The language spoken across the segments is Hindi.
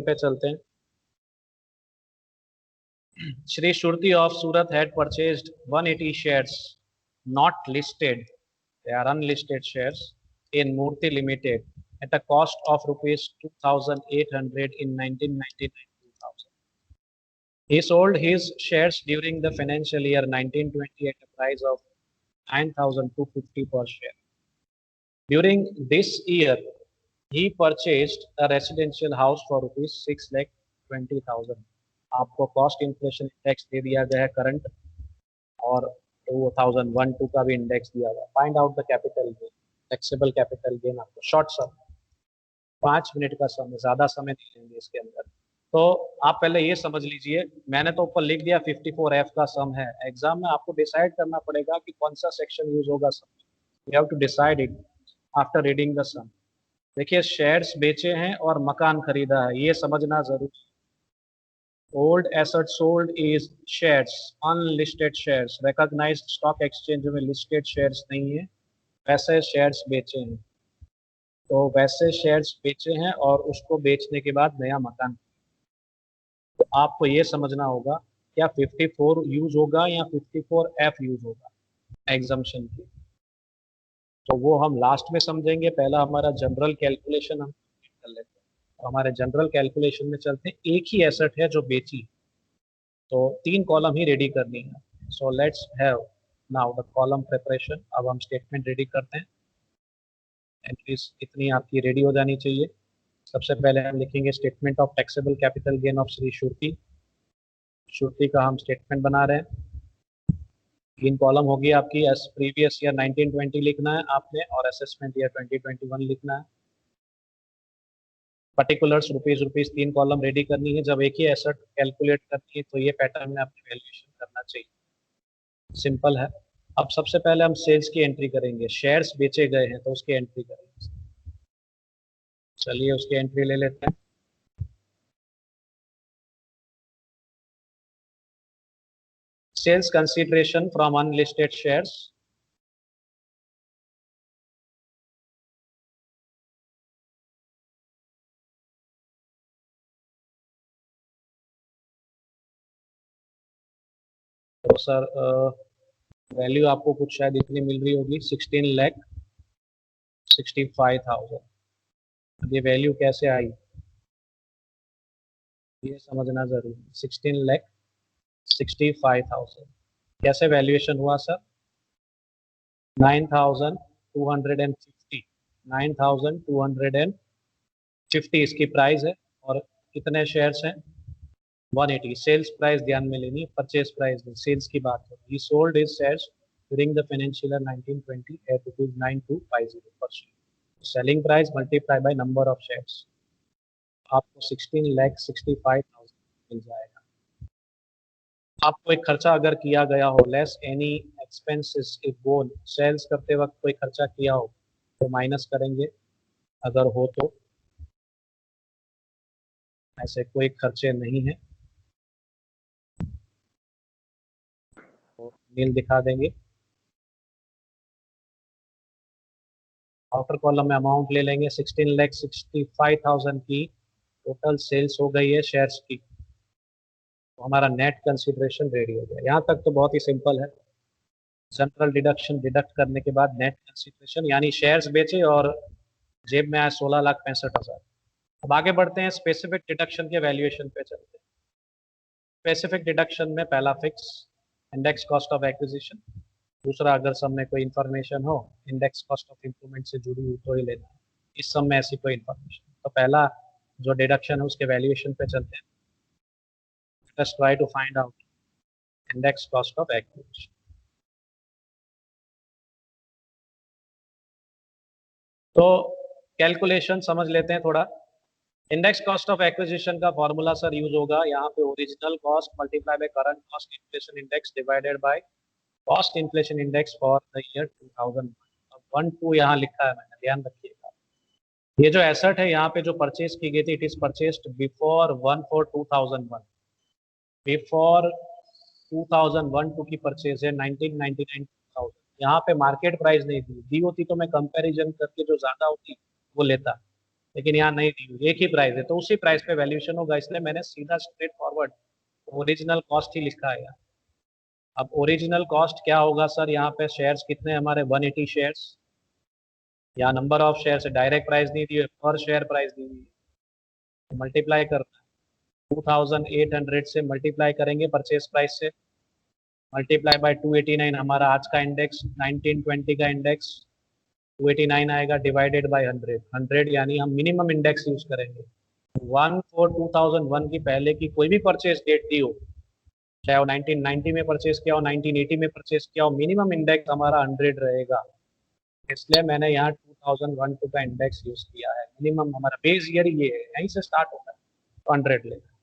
पे चलते हैं। Shri Shruti of Surat had purchased 180 shares, not listed, they are unlisted shares, in Murthy Limited at a cost of rupees 2,800 in 1999-2000. He sold his shares during the financial year 1920 at a price of 9,250 per share. During this year, he purchased a residential house for rupees 6,20,000. आपको कॉस्ट इन्फ्लेशन इंडेक्स दे दिया गया है करंट, और 2001-2 का भी इंडेक्स दिया हुआ है। Find out the capital gain, taxable capital gain. आपको शॉर्ट सम 5 मिनट का समय, ज्यादा समय नहीं लेंगे इसके अंदर। तो आप पहले ये समझ लीजिए, मैंने तो ऊपर लिख दिया 54F का सम है। एग्जाम में आपको डिसाइड करना पड़ेगा कि कौन सा सेक्शन यूज होगा sum. You have to decide it after reading the sum. देखिए, शेयर्स बेचे हैं और मकान खरीदा है, ये समझना जरूरी। Old asset sold is shares, unlisted shares, recognised stock exchange में लिस्टेड शेयर्स नहीं है, वैसे शेयर्स बेचे हैं। तो वैसे शेयर्स बेचे हैं और उसको बेचने के बाद नया मकान। तो आपको ये समझना होगा क्या 54 यूज होगा या 54F यूज होगा एग्जम्पशन की। तो वो हम लास्ट में समझेंगे, पहला हमारा जनरल कैलकुलेशन हम कर लेते हैं। तो हमारे जनरल कैलकुलेशन में चलते हैं। एक ही एसेट है जो बेची, तो 3 कॉलम ही रेडी करनी है। So let's have now the column preparation. अब हम स्टेटमेंट रेडी करते हैं। एंट्रीज इतनी आपकी रेडी हो जानी चाहिए। सबसे पहले हम लिखेंगे statement of taxable capital gain of Shri Shruti. Shruti का हम स्टेटमेंट बना रहे हैं। 3 कॉलम होगी आपकी। एस प्रीवियस ईयर 1920 लिखना है आपने, और असेसमेंट ईयर 2021 लिखना है। पर्टिकुलर्स रुपीज 3 कॉलम रेडी करनी है। जब एक ही एसेट कैलकुलेट करनी है तो ये पैटर्न में आपकी वैल्यूएशन करना चाहिए। सिंपल है। अब सबसे पहले हम सेल्स की एंट्री करेंगे। शेयर्स बेचे गए हैं तो उसकी एंट्री करेंगे। चलिए उसकी एंट्री ले लेते हैं। Sales consideration from unlisted shares. तो सर वैल्यू आपको कुछ शायद इतनी मिल रही होगी, 16,65,000। ये वैल्यू कैसे आई ये समझना जरूरी। 16,65,000 कैसे वैल्यूएशन हुआ सर? 9,250 9,250 इसकी प्राइस है, और कितने शेयर्स हैं? 180। सेल्स प्राइस ध्यान में लेनी है, परचेज प्राइस नहीं, सेल्स की बात है। He sold his shares during the financial year 1920 at ₹9250 per share. Selling price multiply by number of shares, आपको 16,65,000 मिल जाएगा। आपको एक खर्चा अगर किया गया हो, less any expenses if borne, sales करते वक्त कोई खर्चा किया हो तो माइनस करेंगे, अगर हो तो। ऐसे कोई खर्चे नहीं है तो नील दिखा देंगे। आउटर कॉलम में अमाउंट ले लेंगे। 16,65,000 की टोटल सेल्स हो गई है शेयर्स की, तो हमारा नेट कंसिडरेशन रेडी हो गया। यहाँ तक तो बहुत ही सिंपल है। जनरल डिडक्शन डिडक्ट करने के बाद नेट कंसिडरेशन, यानी शेयर्स बेचे और जेब में आया 16,65,000। अब आगे बढ़ते हैं, स्पेसिफिक डिडक्शन के वैल्यूएशन पे चलते हैं। स्पेसिफिक डिडक्शन में पहला fix, index cost of acquisition. दूसरा, अगर सम में कोई इन्फॉर्मेशन हो इंडेक्स कॉस्ट ऑफ इंप्रूवमेंट से जुड़ी हुई तो ही लेना है। इस सम में ऐसी कोई इन्फॉर्मेशन, तो पहला जो डिडक्शन है उसके वैल्यूएशन पे चलते हैं। Let's try to find out index cost of acquisition. तो कैलकुलेशन समझ लेते हैं थोड़ा। इंडेक्स कॉस्ट ऑफ एक्विजिशन का फॉर्मूला सर यूज होगा यहाँ पे, original cost multiply by current cost inflation index divided by cost inflation index for the year 2000। 1-2 यहाँ लिखा है मैंने, ध्यान रखिएगा। ये जो एसेट है यहाँ पे जो परचेज की गई थी, it is purchased before 1/4/2001। Before 2001-2 की परचेज है 1999-2000। यहाँ पे मार्केट प्राइस नहीं दी होती तो मैं कंपैरिजन करके जो ज्यादा होती वो लेता। लेकिन यहाँ नहीं दी हुई, एक ही प्राइस है तो उसी प्राइस पे वैल्यूएशन होगा, इसलिए मैंने सीधा स्ट्रेट फॉरवर्ड ओरिजिनल कॉस्ट ही लिखा है यहाँ। अब ओरिजिनल कॉस्ट क्या होगा सर, यहाँ पे शेयर्स कितने हमारे 180 शेयर्स, यहाँ number of shares direct price नहीं दी है, पर शेयर प्राइस दी हुई है, मल्टीप्लाई करना है 2800 से मल्टीप्लाई करेंगे परचेज प्राइस से, मल्टीप्लाई बाय 289 हमारा आज का इंडेक्स 1920 का इंडेक्स 289 आएगा, डिवाइडेड बाय 100, 100 यानी हम मिनिमम इंडेक्स यूज करेंगे। 1/4/2001 की पहले की कोई भी परचेज डेट दी हो, चाहे वो 1990 में परचेज किया हो, 1980 में परचेज किया हो, मिनिमम इंडेक्स हमारा 100 रहेगा, इसलिए मैंने यहाँ 2001 का इंडेक्स यूज किया है। मिनिमम हमारा बेस ईयर ये है, यहीं से स्टार्ट होता है, तो 100 लेगा।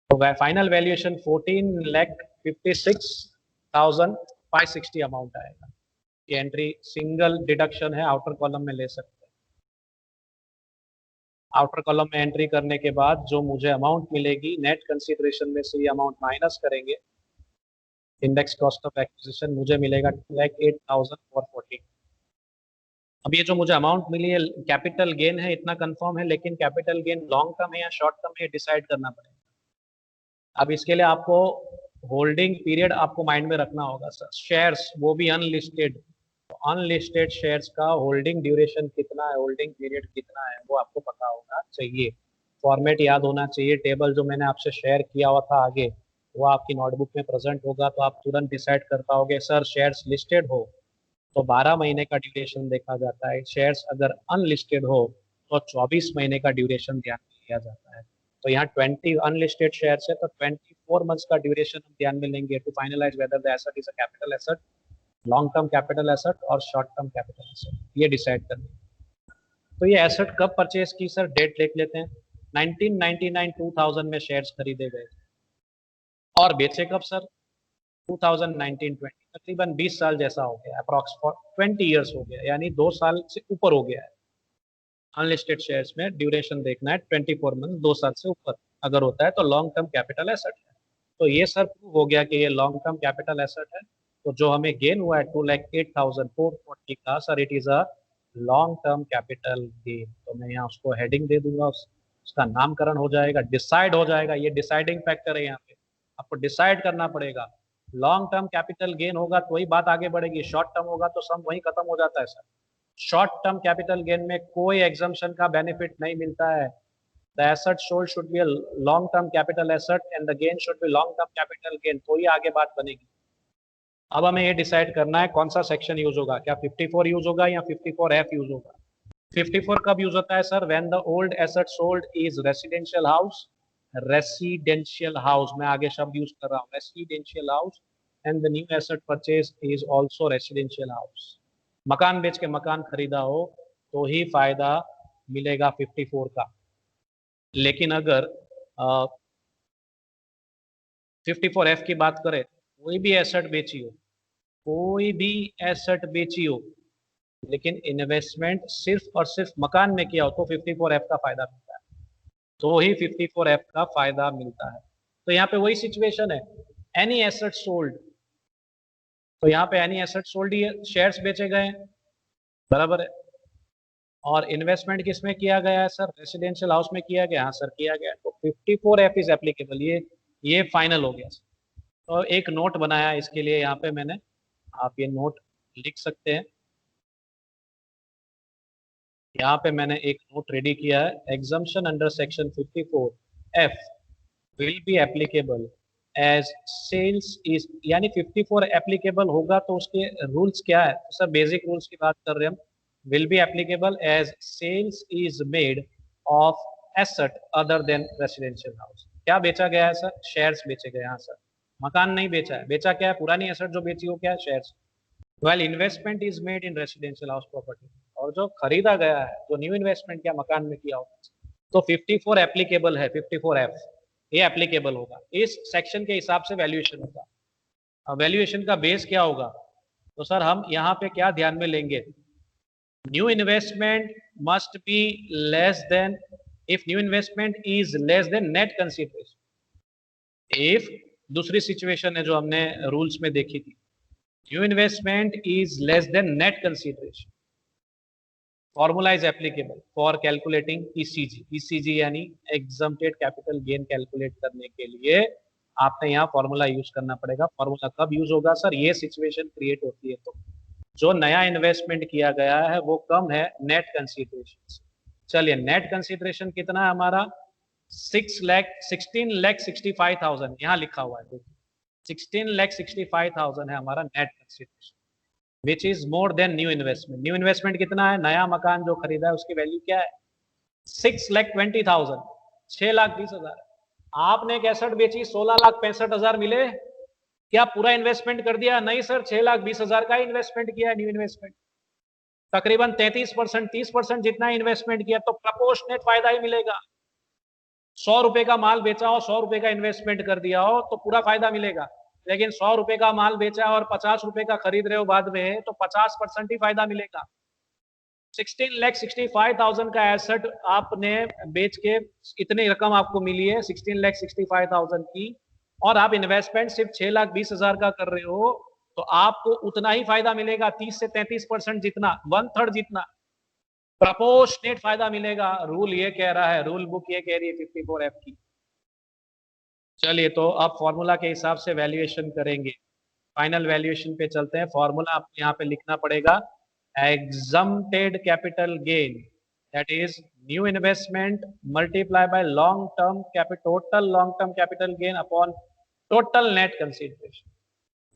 तो फाइनल वैल्यूएशन 14,56,560 अमाउंट आएगा। ये एंट्री सिंगल डिडक्शन है, आउटर कॉलम में ले सकते हैं। आउटर कॉलम में एंट्री करने के बाद जो मुझे अमाउंट मिलेगी, नेट कंसीडरेशन में से ये अमाउंट माइनस करेंगे, इंडेक्स कॉस्ट ऑफ एक्विजिशन मुझे मिलेगा 2,08,440। अब ये जो मुझे अमाउंट मिली है कैपिटल गेन है, इतना कंफर्म है, लेकिन कैपिटल गेन लॉन्ग टर्म है या शॉर्ट टर्म है डिसाइड करना पड़ेगा। अब इसके लिए आपको होल्डिंग पीरियड आपको माइंड में रखना होगा सर। शेयर्स वो भी अनलिस्टेड, तो अनलिस्टेड शेयर्स का होल्डिंग ड्यूरेशन कितना है, होल्डिंग पीरियड कितना है, वो आपको पता होना चाहिए। फॉर्मेट याद होना चाहिए, टेबल जो मैंने आपसे शेयर किया हुआ था आगे वो आपकी नोटबुक में प्रेजेंट होगा, तो आप तुरंत डिसाइड कर पाओगे। सर शेयर्स लिस्टेड हो तो 12 महीने का ड्यूरेशन देखा जाता है, शेयर्स अगर अनलिस्टेड हो तो 24 महीने का ड्यूरेशन ध्यान में लिया जाता है। तो यहाँ 20 अनलिस्टेड शेयर्स है तो 24 मंथ्स का ड्यूरेशन हम ध्यान में लेंगे to finalise whether the asset is a capital asset, long term capital asset और शॉर्ट टर्म कैपिटल एसेट, ये डिसाइड करना। तो ये एसेट कब परचेज की सर, डेट लिख लेते हैं। 1999-2000 में शेयर्स खरीदे गए और बेचे कब सर, 2019-20, तकरीबन 20 साल जैसा हो गया, अप्रॉक्स 20 ईयर्स हो गया, यानी 2 साल से ऊपर हो गया है। अनलिस्टेड शेयर्स में ड्यूरेशन देखना है 24 मंथ, 2 साल से ऊपर अगर होता है तो लॉन्ग टर्म कैपिटल एसेट है। तो ये सर प्रूव हो गया कि ये लॉन्ग टर्म कैपिटल एसेट है। तो जो हमें गेन हुआ है 2,08,440 का sir, it is a long term capital gain. तो मैं यहाँ उसको हेडिंग दे दूंगा, उसका नामकरण हो जाएगा, डिसाइड हो जाएगा। ये डिसाइडिंग फैक्टर है, यहाँ पे आपको डिसाइड करना पड़ेगा। लॉन्ग टर्म कैपिटल गेन होगा तो वही बात आगे बढ़ेगी, शॉर्ट टर्म होगा तो सम वही खत्म हो जाता है sir. Short term capital gain में कोई एग्जम्पशन का बेनिफिट नहीं मिलता है। The asset sold should be a long term capital asset and the gain should be long term capital gain, तो ही आगे बात बनेगी। अब हमें ये डिसाइड करना है कौन सा सेक्शन यूज होगा, क्या 54 यूज होगा या 54F यूज होगा। 54 कब यूज होता है sir, when the old asset sold is residential house, residential house मैं आगे शब्द यूज कर रहा हूँ, residential house, and the new asset purchase is also residential house. मकान बेच के मकान खरीदा हो तो ही फायदा मिलेगा 54 का। लेकिन अगर 54F की बात करें, कोई भी एसेट बेची हो, कोई भी एसेट बेची हो, लेकिन इन्वेस्टमेंट सिर्फ और सिर्फ मकान में किया हो तो 54F का फायदा मिलता है, तो ही 54F का फायदा मिलता है। तो यहाँ पे वही सिचुएशन है, एनी एसेट सोल्ड, तो यहाँ पे एनी एसेट सोल्ड ही शेयर्स बेचे गए हैं, बराबर है। और इन्वेस्टमेंट किस में किया गया है सर, रेसिडेंशियल हाउस में किया गया, हाँ सर किया गया, तो 54F इज एप्लीकेबल, ये फाइनल हो गया। तो एक नोट बनाया इसके लिए यहाँ पे मैंने, आप ये नोट लिख सकते हैं। यहाँ पे मैंने एक नोट रेडी किया है, exemption under section 54F will be applicable as sales is, यानी 54 एप्लीकेबल होगा तो उसके रूल्स क्या है, तो सर बेसिक रूल्स की बात कर रहे हैं हम। Will be applicable as sales is made of asset other than residential house. क्या बेचा गया है सर, शेयर्स बेचे गए हैं सर, मकान नहीं बेचा है। बेचा क्या है, पुरानी एसेट जो बेची हो क्या है, shares. Well investment is made in residential house property, और जो खरीदा गया है, जो न्यू इन्वेस्टमेंट किया मकान में किया हो, तो 54 एप्लीकेबल है, 54F ये एप्लीकेबल होगा, इस सेक्शन के हिसाब से वैल्यूएशन होगा। अब वैल्यूएशन का बेस क्या होगा, तो सर हम यहाँ पे क्या ध्यान में लेंगे, new investment must be less than, if new investment is less than net consideration. If दूसरी सिचुएशन है जो हमने रूल्स में देखी थी, new investment is less than net consideration, formula is applicable for calculating ECG. ECG यानी एग्जम्प्टेड कैपिटल गेन कैलकुलेट करने के लिए आपने यहाँ फॉर्मूला यूज करना पड़ेगा। फॉर्मूला कब यूज होगा सर? ये सिचुएशन क्रिएट होती है तो जो नया इन्वेस्टमेंट किया गया है वो कम है नेट कंसीडरेशन। चलिए नेट कंसीडरेशन कितना है हमारा? 16,65,000 यहाँ लिखा हुआ है, 16,65,000 है हमारा net consideration, which is more than new investment. New investment कितना है? नया मकान जो खरीदा है उसकी वैल्यू क्या है? 6,20,000, 6,20,000। आपने एक एसेट बेची, 16,65,000 मिले, क्या पूरा इन्वेस्टमेंट कर दिया? नहीं सर, 6,20,000 का इन्वेस्टमेंट किया है, न्यू इन्वेस्टमेंट। तकरीबन 33%, 30% जितना इन्वेस्टमेंट किया तो प्रपोर्शनेट फायदा ही मिलेगा। 100 रुपए का माल बेचा हो, 100 रुपए का इन्वेस्टमेंट कर दिया हो तो पूरा फायदा मिलेगा। लेकिन 100 रुपए का माल बेचा और 50 रुपए का खरीद रहे हो बाद में, तो 50% ही फायदा मिलेगा। 16,65,000 का एसेट आपने बेच के इतनी रकम आपको मिली है 16,65,000 की, और आप इन्वेस्टमेंट सिर्फ 6,20,000 का कर रहे हो, तो आपको उतना ही फायदा मिलेगा, 30 से 33% जितना, 1/3 जितना प्रपोर्शनेट फायदा मिलेगा। रूल ये कह रहा है, रूल बुक ये कह रही है 54F की। चलिए तो अब फॉर्मूला के हिसाब से वैल्यूएशन करेंगे। फाइनल वैल्यूएशन पे चलते हैं। फॉर्मूला आपको यहाँ पे लिखना पड़ेगा, exempted capital gain, that is new investment multiplied by total long term capital gain upon total net consideration।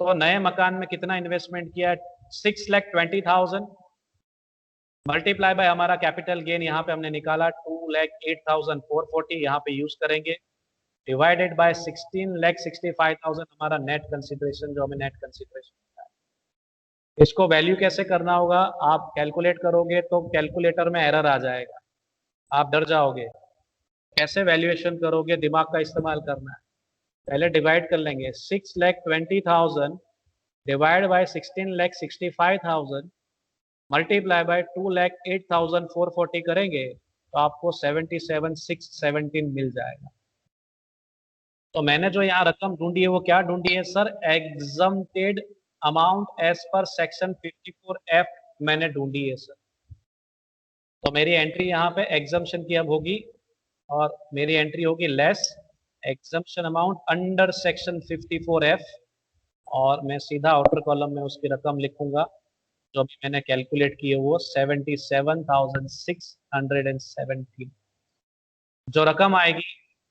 तो नए मकान में कितना इन्वेस्टमेंट किया? 6,20,000 मल्टीप्लाई बाय हमारा कैपिटल गेन यहाँ पे हमने निकाला 2,08,440, यहाँ पे यूज करेंगे, डिवाइडेड बाय 16,65,000 हमारा नेट कंसिडरेशन, जो हमें नेट कंसिडरेशन। इसको वैल्यू कैसे करना होगा? आप कैलकुलेट करोगे तो कैलकुलेटर में एरर आ जाएगा, आप डर जाओगे। कैसे वैल्यूएशन करोगे? दिमाग का इस्तेमाल करना है। पहले डिवाइड कर लेंगे, 6,20,000 डिवाइड बाय 16,65,000 मल्टीप्लाई बाय 2,08,440 करेंगे तो आपको 77,617 मिल जाएगा। तो मैंने जो यहाँ रकम ढूंढी है वो क्या ढूंढी है sir? Exempted amount as per section 54F मैंने ढूंढी है सर। तो मेरी एंट्री यहाँ पे एग्जम्पशन की अब होगी, और मेरी एंट्री होगी less exemption amount under section 54F, और मैं सीधा आउटर कॉलम में उसकी रकम लिखूंगा जो भी मैंने कैलकुलेट की है, वो 77,617। जो रकम आएगी,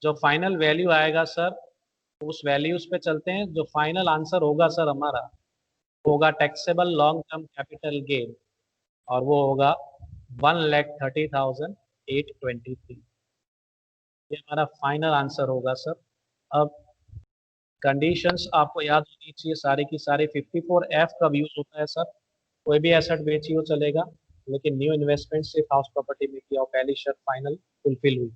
जो फाइनल वैल्यू आएगा सर, उस वैल्यूज पे चलते हैं। जो फाइनल आंसर होगा सर हमारा, होगा taxable long term capital gain, और वो होगा 1,30,823। ये हमारा फाइनल आंसर होगा सर। अब कंडीशंस आपको याद होनी चाहिए सारी की सारी। 54F कब यूज होता है सर? कोई भी एसेट बेची हो चलेगा, लेकिन न्यू इन्वेस्टमेंट सिर्फ हाउस प्रॉपर्टी में किया हो, पहली शर्त फाइनल फुलफिल हुई।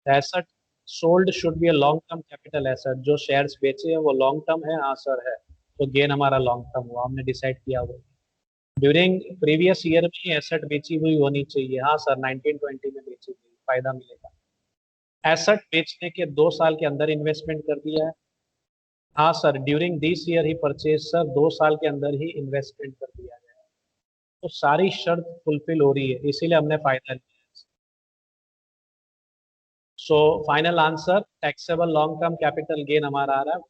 Asset sold should be a long term capital asset. जो शेयर्स बेचे हैं वो लॉन्ग टर्म है, हाँ सर है, तो गेन हमारा लॉन्ग टर्म हुआ, हमने डिसाइड किया हुआ। ड्यूरिंग प्रीवियस ईयर में एसेट बेची हुई होनी चाहिए, हाँ सर 1920 में बेची हुई, फायदा मिलेगा। एसेट बेचने के 2 साल के अंदर इन्वेस्टमेंट कर दिया है, हाँ sir during this year he purchase, sir 2 साल के अंदर ही इन्वेस्टमेंट कर दिया है। तो सारी शर्त फुलफिल हो रही है, इसीलिए हमने फायदा लिया। So final answer taxable long term capital gain हमारा आ रहा है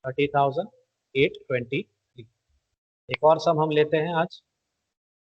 1,30,823। एक और सम हम लेते हैं आज।